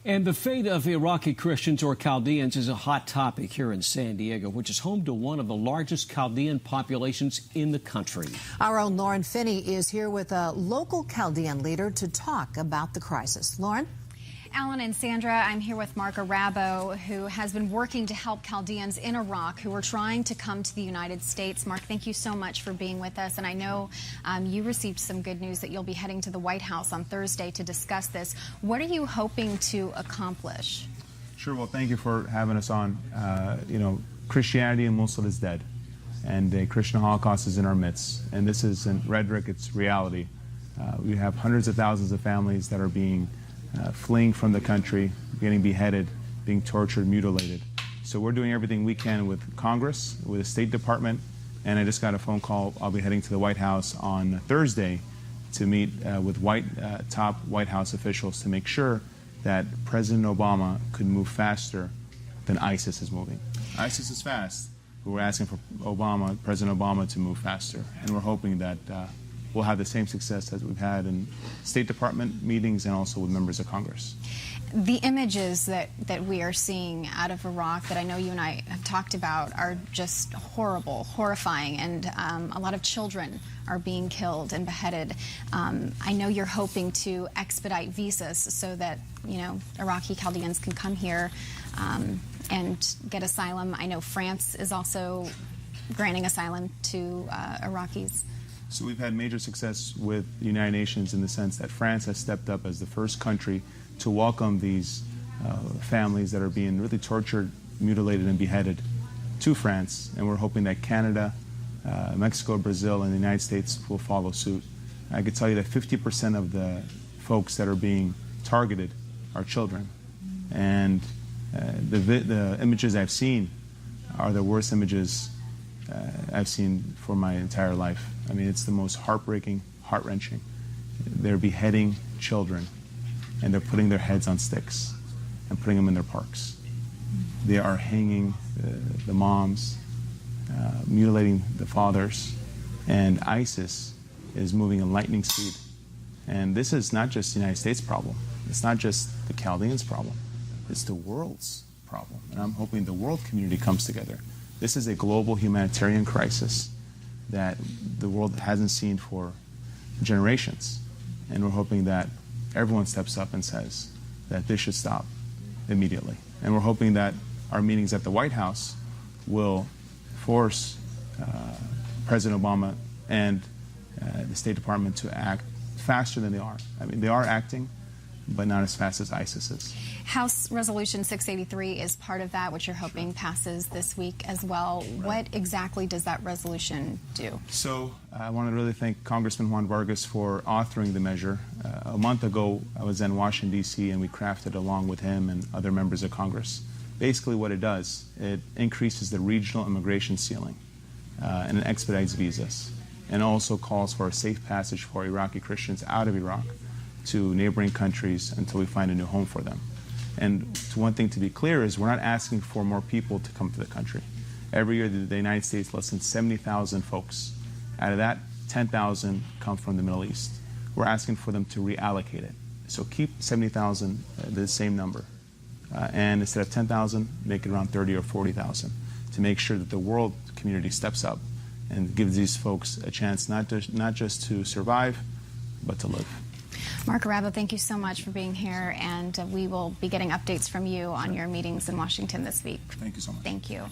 And the fate of Iraqi Christians or Chaldeans is a hot topic here in San Diego, which is home to one of the largest Chaldean populations in the country. Our own Lauren Phinney is here with a local Chaldean leader to talk about the crisis. Lauren? Alan and Sandra, I'm here with Mark Arabo, who has been working to help Chaldeans in Iraq who are trying to come to the United States. Mark, thank you so much for being with us. And I know you received some good news that you'll be heading to the White House on Thursday to discuss this. What are you hoping to accomplish? Sure. Well, thank you for having us on. Christianity in Mosul is dead, and a Christian Holocaust is in our midst. And this isn't rhetoric, it's reality. We have hundreds of thousands of families that are being fleeing from the country, getting beheaded, being tortured, mutilated. So we're doing everything we can with Congress, with the State Department, and I just got a phone call. I'll be heading to the White House on Thursday to meet with top White House officials to make sure that President Obama could move faster than ISIS is moving. ISIS is fast, but we're asking for President Obama to move faster, and we're hoping that we'll have the same success as we've had in State Department meetings and also with members of Congress. The images that we are seeing out of Iraq that I know you and I have talked about are just horrible, horrifying, and a lot of children are being killed and beheaded. I know you're hoping to expedite visas so that, Iraqi Chaldeans can come here and get asylum. I know France is also granting asylum to Iraqis. So we've had major success with the United Nations in the sense that France has stepped up as the first country to welcome these families that are being really tortured, mutilated, and beheaded to France. And we're hoping that Canada, Mexico, Brazil, and the United States will follow suit. I could tell you that 50% of the folks that are being targeted are children. And the images I've seen are the worst images I've seen for my entire life. I mean, it's the most heartbreaking, heart-wrenching. They're beheading children, and they're putting their heads on sticks and putting them in their parks. They are hanging the moms, mutilating the fathers, and ISIS is moving at lightning speed. And this is not just the United States' problem. It's not just the Chaldeans' problem. It's the world's problem. And I'm hoping the world community comes together. This is a global humanitarian crisis that the world hasn't seen for generations. And we're hoping that everyone steps up and says that this should stop immediately. And we're hoping that our meetings at the White House will force President Obama and the State Department to act faster than they are. I mean, they are acting, but not as fast as ISIS is. House Resolution 683 is part of that, which you're hoping passes this week as well. Right. What exactly does that resolution do? So I want to really thank Congressman Juan Vargas for authoring the measure. A month ago, I was in Washington, D.C., and we crafted along with him and other members of Congress. Basically what it does, it increases the regional immigration ceiling and it expedites visas, and also calls for a safe passage for Iraqi Christians out of Iraq to neighboring countries until we find a new home for them. And one thing to be clear is we're not asking for more people to come to the country. Every year, the United States lets in 70,000 folks. Out of that, 10,000 come from the Middle East. We're asking for them to reallocate it. So keep 70,000 the same number. And instead of 10,000, make it around 30 or 40,000 to make sure that the world community steps up and gives these folks a chance not just to survive, but to live. Mark Arabo, thank you so much for being here, and we will be getting updates from you on your meetings in Washington this week. Thank you so much. Thank you.